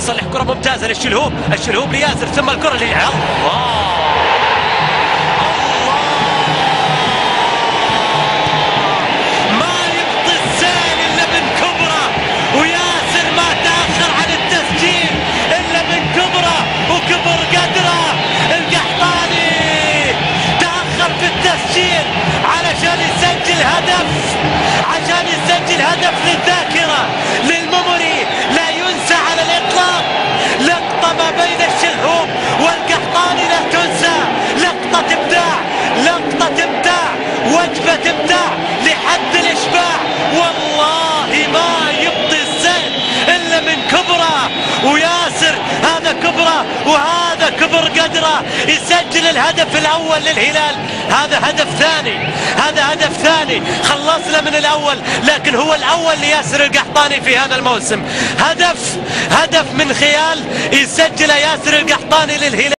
يصلح كرة ممتازة للشلهوب، الشلهوب لياسر ثم الكرة الله ما يبطي الزين إلا من كبرى، وياسر ما تأخر عن التسجيل إلا من كبرى وكبر قدره. القحطاني تأخر في التسجيل علشان يسجل هدف، عشان يسجل هدف للذاكرة للميموري لا ينسى على الإطلاق. لقطة ما بين الشلهوب والقحطاني لا تنسى، لقطة إبداع، لقطة إبداع، وجبة إبداع لحد الإشباع. والله ما يبطي الزين إلا من كبرى وياسر، هذا كبرى وهذا كبر قدره يسجل الهدف الأول للهلال. هذا هدف ثاني، هذا هدف ثاني، خلصنا من الأول لكن هو الأول لياسر القحطاني في هذا الموسم. هدف من خيال يسجل ياسر القحطاني للهلال.